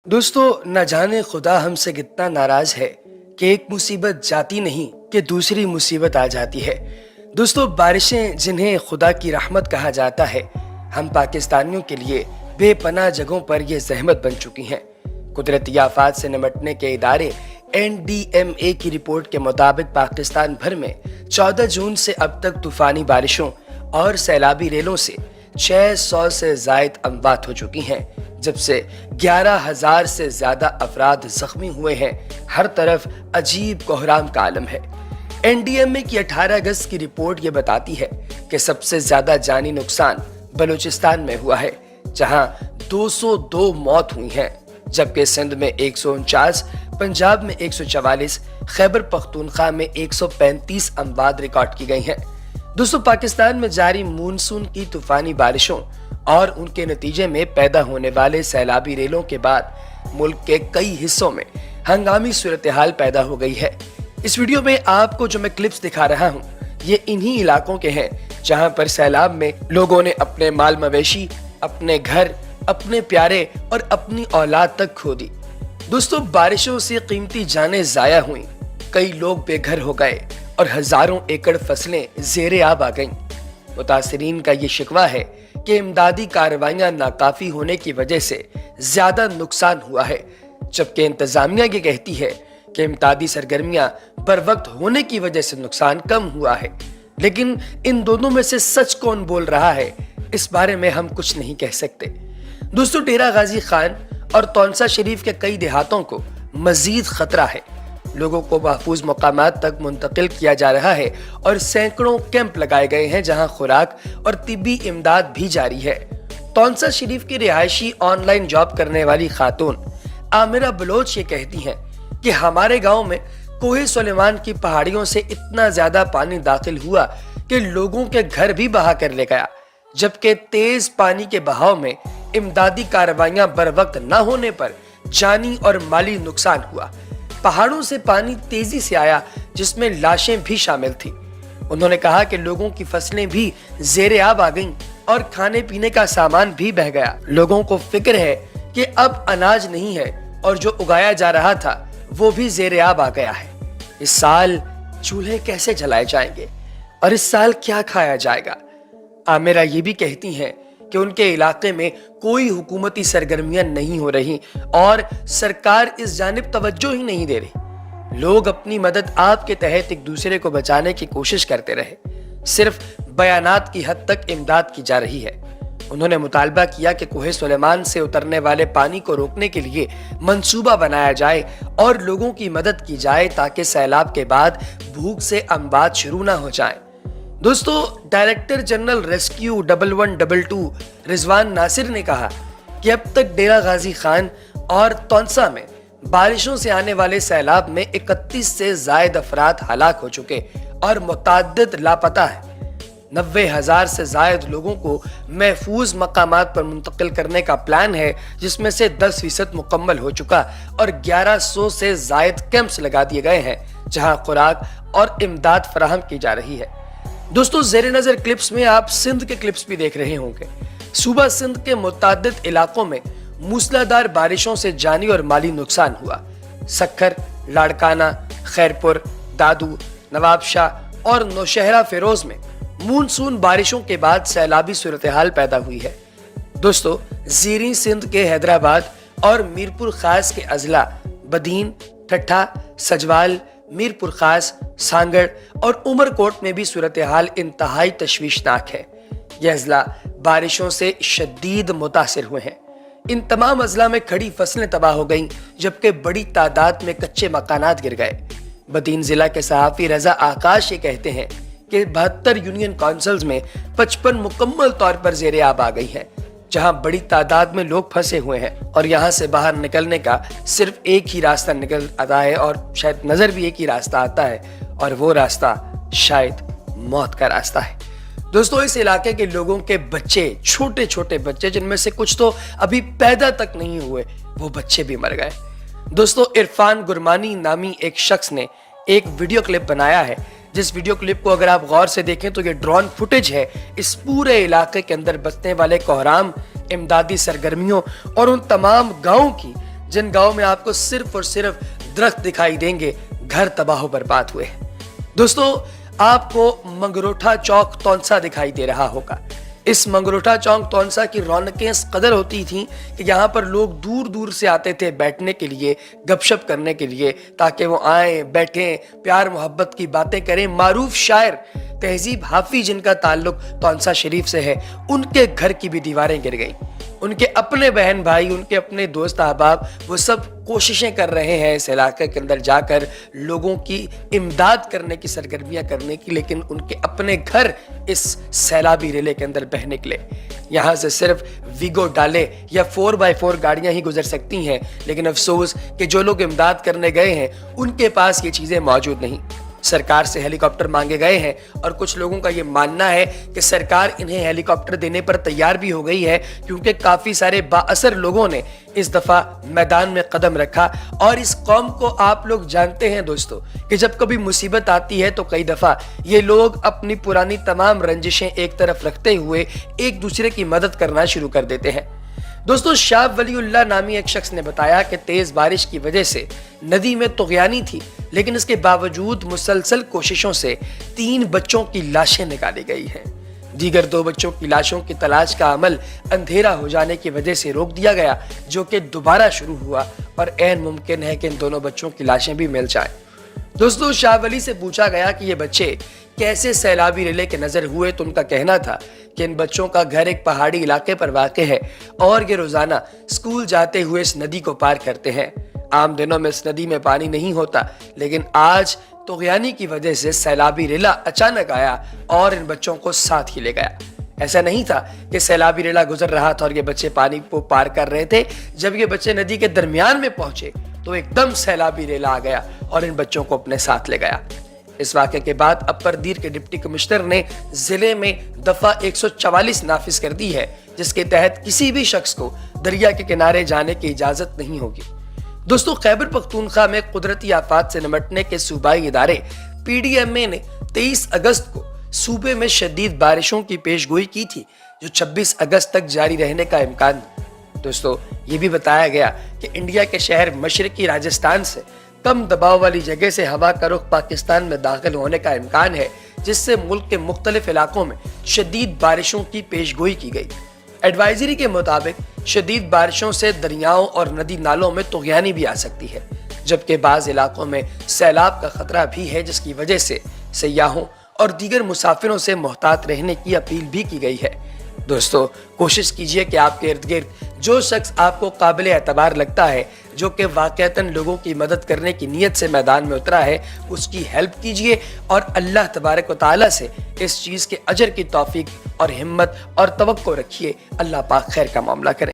दोस्तों, न जाने खुदा हमसे कितना नाराज है कि एक मुसीबत जाती नहीं कि दूसरी मुसीबत आ जाती है। दोस्तों, बारिशें जिन्हें खुदा की रहमत कहा जाता है, हम पाकिस्तानियों के लिए बेपनाह जगहों पर ये ज़हमत बन चुकी हैं। कुदरती आफात से निपटने के इदारे NDMA की रिपोर्ट के मुताबिक पाकिस्तान भर में 14 जून से अब तक तूफानी बारिशों और सैलाबी रेलों से 600 से ज़ायद अमवात हो चुकी हैं, जब से 11,000 से ज्यादा अफराद जख्मी हुए हैं। हर तरफ अजीब कोहराम का आलम है। NDMA की 18 अगस्त की रिपोर्ट ये बताती है कि सबसे ज्यादा जानी नुकसान बलूचिस्तान में हुआ है, जहां 202 मौत हुई हैं, जबकि सिंध में 149, पंजाब में 144, खैबर पख्तूनख्वा में 135 अमवात रिकॉर्ड की गई हैं। दोस्तों, पाकिस्तान में जारी मानसून की तूफानी बारिशों और उनके नतीजे में पैदा होने वाले सैलाबी रेलों के बाद मुल्क के कई हिस्सों में हंगामी सूरत हाल पैदा हो गई है। इस वीडियो में आपको जो मैं क्लिप्स दिखा रहा हूँ, ये इन्हीं इलाकों के हैं जहाँ पर सैलाब में लोगों ने अपने माल मवेशी, अपने घर, अपने प्यारे और अपनी औलाद तक खो दी। दोस्तों, बारिशों से कीमती जानें जाया हुई, कई लोग बेघर हो गए और हजारों एकड़ फसलें ज़ेरे आब आ गईं। मुतासिरीन का ये शिकवा है कि इमदादी कार्रवाइयां नाकाफी होने की वजह से ज्यादा नुकसान हुआ है, जबकि इंतजामिया ये कहती है कि इमदादी सरगर्मियां बर वक्त होने की वजह से नुकसान कम हुआ है। लेकिन इन दोनों में से सच कौन बोल रहा है, इस बारे में हम कुछ नहीं कह सकते। दोस्तों, डेरा गाजी खान और तौनसा शरीफ के कई देहातों को मजीद खतरा है। लोगों को महफूज मकामात तक मुंतकिल किया जा रहा है और सैकड़ों कैंप लगाए गए हैं, जहां खुराक और तिब्बी इमदाद भी जारी है। तौनसा शरीफ की रिहायशी ऑनलाइन जॉब करने वाली खातून आमिरा बलोच ये कहती हैं कि हमारे गांव में कोहे सुलेमान की पहाड़ियों से इतना ज्यादा पानी दाखिल हुआ कि लोगों के घर भी बहा कर ले गया, जबकि तेज पानी के बहाव में इमदादी कार्रवाइयां बर वक्त न होने पर जानी और माली नुकसान हुआ। पहाड़ों से पानी तेजी से आया, जिसमें लाशें भी शामिल थी। उन्होंने कहा कि लोगों की फसलें भी ज़ेरे आब आ गईं और खाने पीने का सामान भी बह गया। लोगों को फिक्र है कि अब अनाज नहीं है और जो उगाया जा रहा था वो भी ज़ेरे आब आ गया है। इस साल चूल्हे कैसे जलाए जाएंगे और इस साल क्या खाया जाएगा? आमिरा ये भी कहती हैं कि उनके इलाके में कोई हुकूमती सरगर्मियां नहीं हो रही और सरकार इस जानिब तवज्जो ही नहीं दे रही। लोग अपनी मदद आप के तहत एक दूसरे को बचाने की कोशिश करते रहे, सिर्फ बयानात की हद तक इमदाद की जा रही है। उन्होंने मुतालबा किया कि कोहे सुलेमान से उतरने वाले पानी को रोकने के लिए मंसूबा बनाया जाए और लोगों की मदद की जाए, ताकि सैलाब के बाद भूख से अमवात शुरू ना हो जाए। दोस्तों, director general rescue 1122 Rizwan Nasir ने कहा कि अब तक डेरा गाजी खान और तौनसा में बारिशों से आने वाले सैलाब में 31 से जायद अफराद हलाक हो चुके और मुतअद्दिद लापता है। 90,000 से जायद लोगों को महफूज मकामात पर मुंतकिल करने का प्लान है, जिसमें से 10% मुकम्मल हो चुका और 1100 से जायद कैंप्स लगा दिए गए हैं, जहां खुराक और इमदाद फराहम की जा रही है। दोस्तों, ज़ेरे नज़र क्लिप्स में आप सिंध के क्लिप्स भी देख रहे होंगे। सूबा सिंध के मुतअद्दिद इलाकों में मूसलाधार बारिशों से जानी और माली नुकसान हुआ। सक्खर, लाड़काना, खैरपुर, दादू, नवाबशाह और नौशहरा फिरोज में मानसून बारिशों के बाद सैलाबी सूरत हाल पैदा हुई है। दोस्तों, ज़ीरी सिंध के हैदराबाद और मीरपुर खास के अजला बदीन, ठट्ठा, सजवाल, मीरपुर खास, सांगड़ और उमरकोट में भी सूरत हाल इंतहाई तशवीशनाक है। यह अजला बारिशों से शदीद मुतासिर हुए हैं। इन तमाम अजला में खड़ी फसलें तबाह हो गईं, जबकि बड़ी तादाद में कच्चे मकानात गिर गए। बदीन जिला के सहाफी रजा आकाश ये कहते हैं कि 72 यूनियन काउंसिल्स में 55 मुकम्मल तौर पर ज़ेरे आब आ गई हैं, जहां बड़ी तादाद में लोग फंसे हुए हैं और यहां से बाहर निकलने का सिर्फ एक ही रास्ता निकल आता है और शायद नजर भी एक ही रास्ता आता है, और वो रास्ता शायद मौत का रास्ता है। दोस्तों, इस इलाके के लोगों के बच्चे, छोटे छोटे बच्चे, जिनमें से कुछ तो अभी पैदा तक नहीं हुए, वो बच्चे भी मर गए। दोस्तों, इरफान गुरमानी नामी एक शख्स ने एक वीडियो क्लिप बनाया है, जिस वीडियो क्लिप को अगर आप गौर से देखें तो ये ड्रोन फुटेज है इस पूरे इलाके के अंदर बसने वाले कोहराम, इमदादी सरगर्मियों और उन तमाम गांवों की جن گاؤں میں آپ کو صرف اور صرف درخت دکھائی دیں گے، گھر تباہ و برباد ہوئے۔ دوستو، آپ کو منگروٹھا چوک تونسا دکھائی دے رہا ہوگا۔ اس منگروٹھا چوک تونسا کی رونقیں اس قدر ہوتی تھیں کہ یہاں پر لوگ دور دور سے آتے تھے بیٹھنے کے لیے، گپ شپ کرنے کے لیے، تاکہ وہ آئیں، بیٹھیں، پیار محبت کی باتیں کریں۔ معروف شاعر تہذیب حافظ جن کا تعلق تونسا شریف سے ہے، ان کے گھر کی بھی دیواریں گر گئیں۔ ان کے اپنے بہن بھائی، ان کے اپنے دوست احباب، وہ سب کوششیں کر رہے ہیں اس علاقے کے اندر جا کر لوگوں کی امداد کرنے کی، سرگرمیاں کرنے کی، لیکن ان کے اپنے گھر اس سیلابی ریلے کے اندر بہہ نکلے۔ یہاں سے صرف ویگو ڈالے یا 4x4 گاڑیاں ہی گزر سکتی ہیں، لیکن افسوس کہ جو لوگ امداد کرنے گئے ہیں ان کے پاس یہ چیزیں موجود نہیں۔ سرکار سے ہیلی کاپٹر مانگے گئے ہیں، اور کچھ لوگوں کا یہ ماننا ہے کہ سرکار انہیں ہیلی کاپٹر دینے پر تیار بھی ہو گئی ہے، کیونکہ کافی سارے با اثر لوگوں نے اس دفعہ میدان میں قدم رکھا۔ اور اس قوم کو آپ لوگ جانتے ہیں دوستو کہ جب کبھی مصیبت آتی ہے تو کئی دفعہ یہ لوگ اپنی پرانی تمام رنجشیں ایک طرف رکھتے ہوئے ایک دوسرے کی مدد کرنا شروع کر دیتے ہیں۔ دوستو، شاہ ولی اللہ نامی ایک شخص نے بتایا کہ تیز بارش کی وجہ سے ندی میں طغیانی تھی، لیکن اس کے باوجود مسلسل کوششوں سے 3 بچوں کی لاشیں نکالی گئی ہیں۔ دیگر 2 بچوں کی لاشوں کی تلاش کا عمل اندھیرا ہو جانے کی وجہ سے روک دیا گیا، جو کہ دوبارہ شروع ہوا، اور عین ممکن ہے کہ ان دونوں بچوں کی لاشیں بھی مل جائیں۔ دوستو، شاہ ولی سے پوچھا گیا کہ یہ بچے کیسے سیلابی ریلے کے نظر ہوئے، تو ان کا کہنا تھا کہ ان بچوں کا گھر ایک پہاڑی علاقے پر واقع ہے، اور یہ روزانہ اسکول جاتے ہوئے اس ندی کو پار کرتے ہیں۔ عام دنوں میں اس ندی میں پانی نہیں ہوتا، لیکن آج طغیانی کی وجہ سے سیلابی ریلا اچانک آیا اور ان بچوں کو ساتھ ہی لے گیا۔ ایسا نہیں تھا کہ سیلابی ریلا گزر رہا تھا اور یہ بچے پانی کو پار کر رہے تھے۔ جب یہ بچے ندی کے درمیان میں پہنچے تو ایک دم سیلابی ریلا آ گیا اور ان بچوں کو اپنے ساتھ لے گیا۔ اس واقعے کے بعد اپر دیر کے ڈپٹی کمشنر نے ضلع میں دفعہ 144 نافذ کر دی ہے، جس کے تحت کسی بھی شخص کو دریا کے کنارے جانے کی اجازت نہیں ہوگی۔ دوستو، خیبر پختونخوا میں قدرتی آفات سے نمٹنے کے صوبائی ادارے PDMA نے 23 اگست کو صوبے میں شدید بارشوں کی پیش گوئی کی تھی، جو 26 اگست تک جاری رہنے کا امکان ہے۔ دوستو، یہ بھی بتایا گیا کہ انڈیا کے شہر مشرقی راجستھان سے کم دباؤ والی جگہ سے ہوا کا رخ پاکستان میں داخل ہونے کا امکان ہے، جس سے ملک کے مختلف علاقوں میں شدید بارشوں کی پیش گوئی کی گئی۔ ایڈوائزری کے مطابق شدید بارشوں سے دریاؤں اور ندی نالوں میں طغیانی بھی آ سکتی ہے، جبکہ بعض علاقوں میں سیلاب کا خطرہ بھی ہے، جس کی وجہ سے سیاحوں اور دیگر مسافروں سے محتاط رہنے کی اپیل بھی کی گئی ہے۔ دوستو، کوشش کیجئے کہ آپ کے ارد گرد جو شخص آپ کو قابل اعتبار لگتا ہے، جو کہ واقعتاً لوگوں کی مدد کرنے کی نیت سے میدان میں اترا ہے، اس کی ہیلپ کیجئے، اور اللہ تبارک و تعالیٰ سے اس چیز کے اجر کی توفیق اور ہمت اور توقع رکھیے۔ اللہ پاک خیر کا معاملہ کریں۔